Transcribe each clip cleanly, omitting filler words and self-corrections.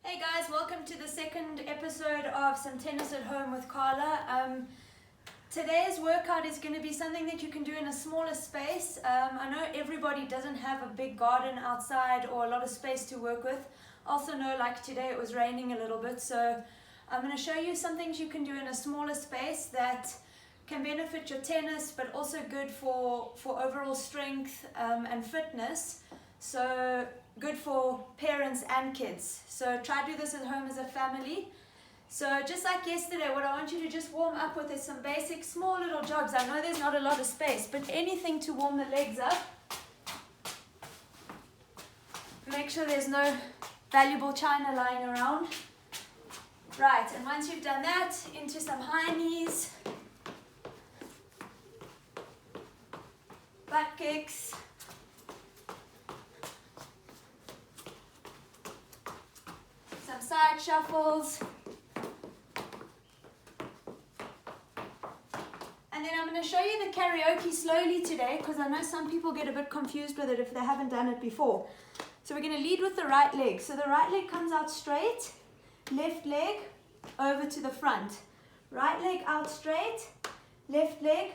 Hey guys, welcome to the second episode of Some Tennis at Home with Carla. Today's workout is going to be something that you can do in a smaller space. I know everybody doesn't have a big garden outside or a lot of space to work with. Also know, like today it was raining a little bit, so I'm going to show you some things you can do in a smaller space that can benefit your tennis, but also good for overall strength and fitness. So good for parents and kids. So try to do this at home as a family. So just like yesterday, what I want you to just warm up with is some basic small little jogs. I know there's not a lot of space, but anything to warm the legs up. Make sure there's no valuable china lying around. Right, and once you've done that, into some high knees, butt kicks, some side shuffles, and then I'm going to show you the karaoke slowly today because I know some people get a bit confused with it if they haven't done it before. So we're going to lead with the right leg. So the right leg comes out straight, left leg over to the front. Right leg out straight, left leg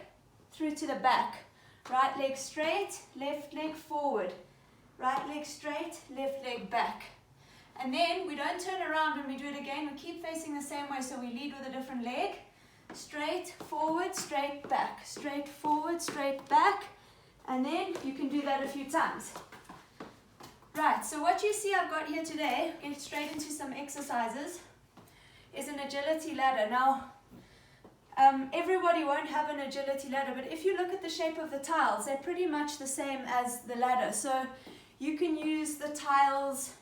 through to the back. Right leg straight, left leg forward. Right leg straight, left leg back. And then we don't turn around when we do it again. We keep facing the same way, so we lead with a different leg. Straight forward, straight back. Straight forward, straight back. And then you can do that a few times. Right, so what you see I've got here today, get straight into some exercises, is an agility ladder. Now, everybody won't have an agility ladder, but if you look at the shape of the tiles, they're pretty much the same as the ladder. So you can use the tiles.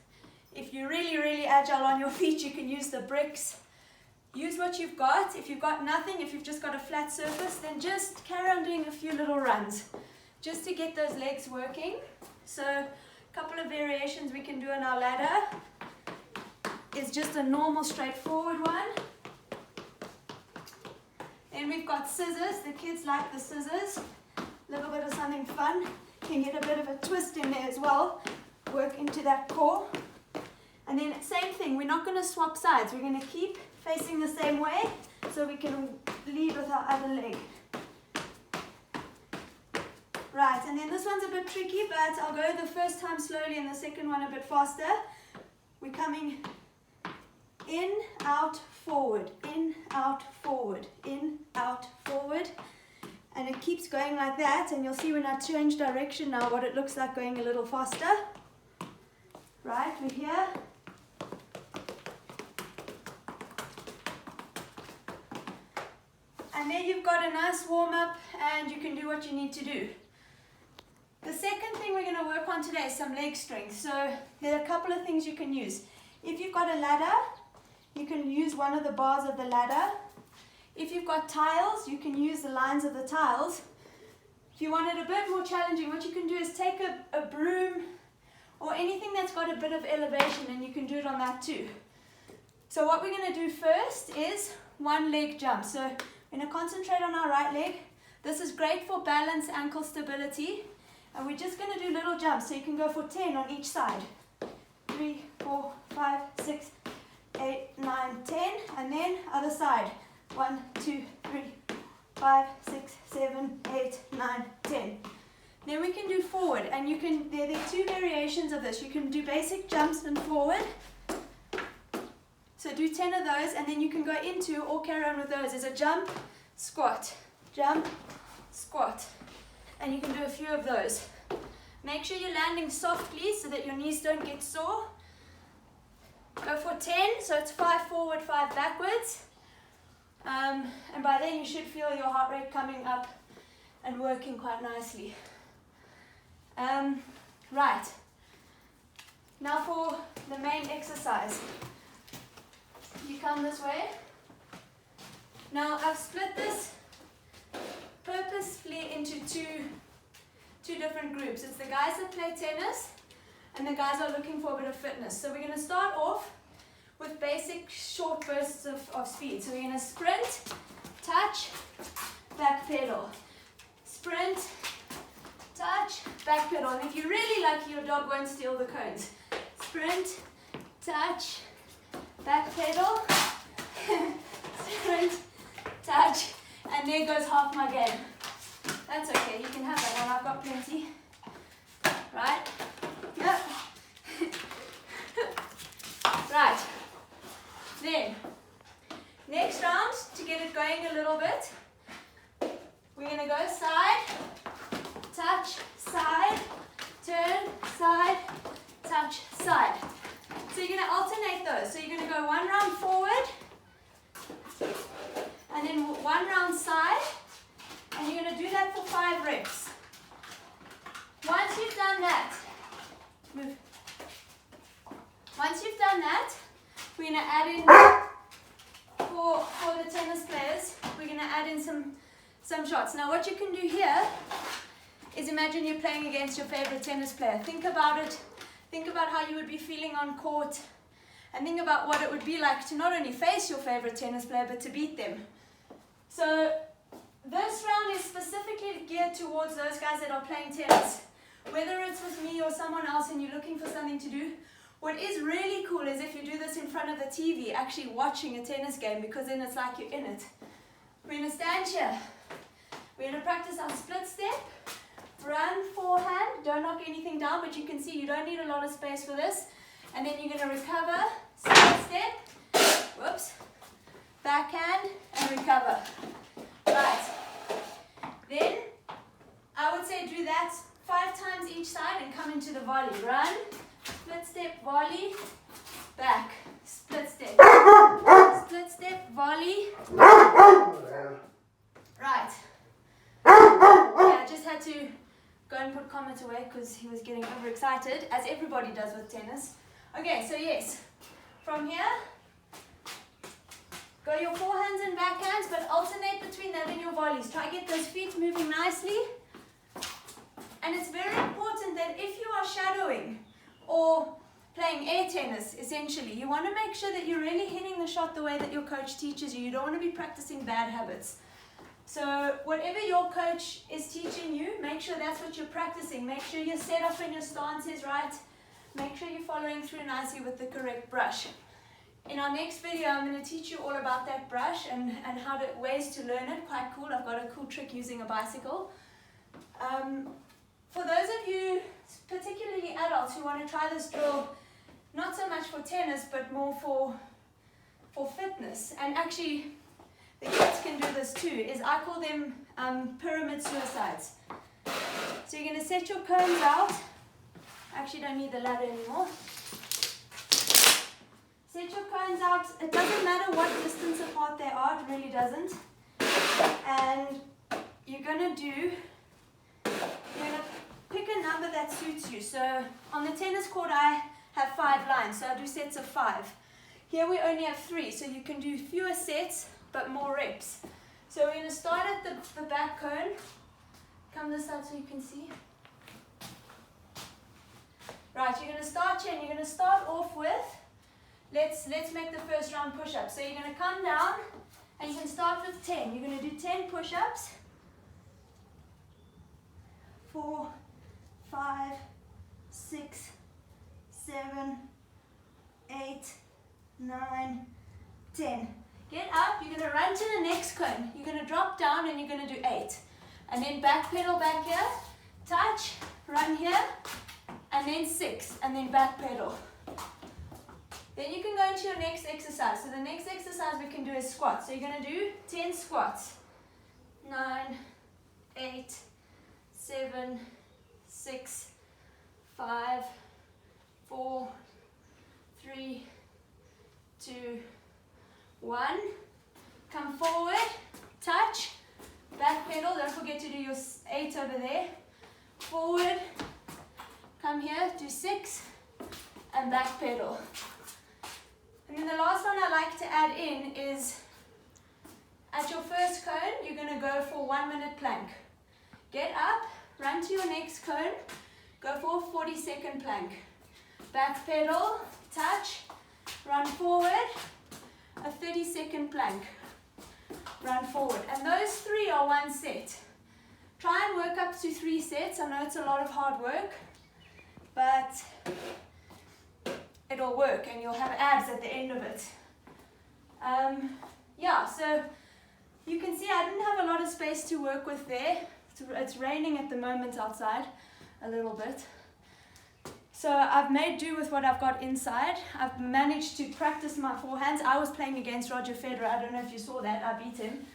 If you're really, really agile on your feet, you can use the bricks. Use what you've got. If you've got nothing, if you've just got a flat surface, then just carry on doing a few little runs just to get those legs working. So a couple of variations we can do on our ladder is just a normal straightforward one. Then we've got scissors. The kids like the scissors. A little bit of something fun. Can get a bit of a twist in there as well. Work into that core. And then same thing, we're not going to swap sides. We're going to keep facing the same way so we can lead with our other leg. Right, and then this one's a bit tricky, but I'll go the first time slowly and the second one a bit faster. We're coming in, out, forward, in, out, forward, in, out, forward. And it keeps going like that, and you'll see when I change direction now what it looks like going a little faster. Right, we're here. And there you've got a nice warm-up and you can do what you need to do. The second thing we're going to work on today is some leg strength. So there are a couple of things you can use. If you've got a ladder, you can use one of the bars of the ladder. If you've got tiles, you can use the lines of the tiles. If you want it a bit more challenging, what you can do is take a broom or anything that's got a bit of elevation, and you can do it on that too. So what we're going to do first is one leg jump. So we're going to concentrate on our right leg. This is great for balance, ankle stability. And we're just going to do little jumps. So you can go for 10 on each side. 3, 4, 5, 6, 8, 9, 10. And then other side. 1, 2, 3, 5, 6, 7, 8, 9, 10. Then we can do forward. And you can, there are two variations of this. You can do basic jumps and forward. So do 10 of those, and then you can go into or carry on with those. There's a jump, squat, jump, squat. And you can do a few of those. Make sure you're landing softly so that your knees don't get sore. Go for 10, so it's 5 forward, 5 backwards. And by then you should feel your heart rate coming up and working quite nicely. Right. Now for the main exercise. You come this way. Now I've split this purposefully into two different groups. It's the guys that play tennis and the guys that are looking for a bit of fitness. So we're going to start off with basic short bursts of speed. So we're going to sprint, touch, back pedal. Sprint, touch, back pedal. And if you're really lucky, your dog won't steal the cones. Sprint, touch, back pedal, sprint, touch, and there goes half my game. That's okay, you can have that one, I've got plenty. Right? Yep. Right. Then, next round, to get it going a little bit, we're going to go side, touch, side, turn, side, touch, side. So you're going to alternate those. So you're going to go one round forward, and then one round side, and you're going to do that for 5 reps. Once you've done that, move. Once you've done that, we're going to add in, for the tennis players, we're going to add in some shots. Now what you can do here is imagine you're playing against your favorite tennis player. Think about it. Think about how you would be feeling on court, and think about what it would be like to not only face your favorite tennis player, but to beat them. So this round is specifically geared towards those guys that are playing tennis. Whether it's with me or someone else and you're looking for something to do, what is really cool is if you do this in front of the TV, actually watching a tennis game, because then it's like you're in it. We're going to stand here. We're going to practice our split step. Run, forehand, don't knock anything down, but you can see you don't need a lot of space for this. And then you're going to recover, split step, whoops, backhand, and recover. Right. Then, I would say do that 5 times each side and come into the volley. Run, split step, volley, back, split step, volley. Right. Yeah, I just had to go and put Comet away because he was getting overexcited, as everybody does with tennis. Okay, so yes, from here, go your forehands and backhands, but alternate between them and your volleys. Try to get those feet moving nicely. And it's very important that if you are shadowing or playing air tennis, essentially, you want to make sure that you're really hitting the shot the way that your coach teaches you. You don't want to be practicing bad habits. So whatever your coach is teaching you, make sure that's what you're practicing. Make sure your setup and your stance is right. Make sure you're following through nicely with the correct brush. In our next video, I'm going to teach you all about that brush and how to ways to learn it. Quite cool. I've got a cool trick using a bicycle. For those of you, particularly adults, who want to try this drill, not so much for tennis, but more for fitness, and actually the kids can do this too, is I call them pyramid suicides. So you're going to set your cones out. Actually don't need the ladder anymore. Set your cones out. It doesn't matter what distance apart they are, it really doesn't. And you're going to pick a number that suits you. So on the tennis court I have 5 lines, so I do sets of 5. Here we only have 3, so you can do fewer sets but more reps. So we're going to start at the back cone. Come this side so you can see. Right, you're going to start here and you're going to start off with, let's make the first round push-ups. So you're going to come down and you can start with 10. You're going to do 10 push-ups. 4, 5, 6, 7, 8, 9, 10. Get up, you're going to run to the next cone. You're going to drop down and you're going to do 8. And then back pedal back here, touch, run here, and then 6, and then back pedal. Then you can go into your next exercise. So the next exercise we can do is squats. So you're going to do 10 squats. 9, 8, 7, 6, 5, 4, 3, 2, 1. Come forward, touch, back pedal. Don't forget to do your 8 over there. Forward, come here, do 6, and back pedal. And then the last one I like to add in is, at your first cone, you're going to go for 1 minute plank. Get up, run to your next cone, go for a 40-second plank. Back pedal, touch, run forward, a 30-second plank. Run forward. And those 3 are 1 set. Try and work up to 3 sets. I know it's a lot of hard work, but it'll work and you'll have abs at the end of it. Yeah, so you can see I didn't have a lot of space to work with there. It's raining at the moment outside a little bit. So I've made do with what I've got inside. I've managed to practice my forehands. I was playing against Roger Federer. I don't know if you saw that. I beat him.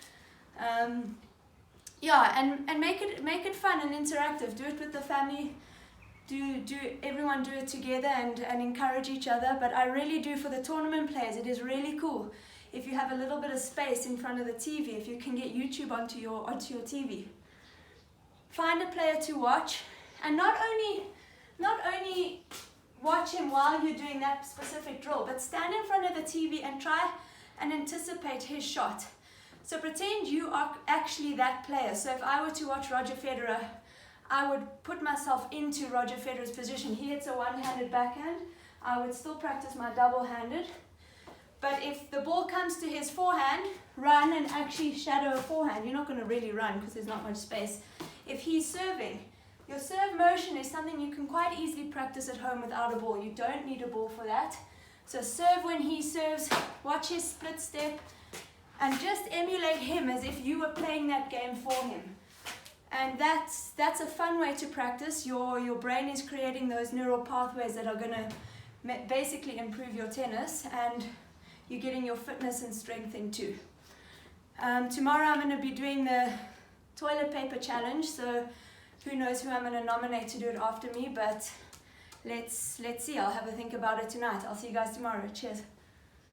Yeah, and make it fun and interactive. Do it with the family. Everyone do it together and encourage each other. But I really do for the tournament players. It is really cool if you have a little bit of space in front of the TV. If you can get YouTube onto your TV. Find a player to watch, and not only watch him while you're doing that specific drill, but stand in front of the TV and try and anticipate his shot. So pretend you are actually that player. So if I were to watch Roger Federer, I would put myself into Roger Federer's position. He hits a one-handed backhand. I would still practice my double-handed. But if the ball comes to his forehand, run and actually shadow a forehand. You're not going to really run because there's not much space. If he's serving, your serve motion is something you can quite easily practice at home without a ball. You don't need a ball for that. So serve when he serves, watch his split step, and just emulate him as if you were playing that game for him. And that's a fun way to practice. Your brain is creating those neural pathways that are going to basically improve your tennis, and you're getting your fitness and strength in too. Tomorrow I'm going to be doing the toilet paper challenge, so who knows who I'm going to nominate to do it after me, but let's see. I'll have a think about it tonight. I'll see you guys tomorrow. Cheers.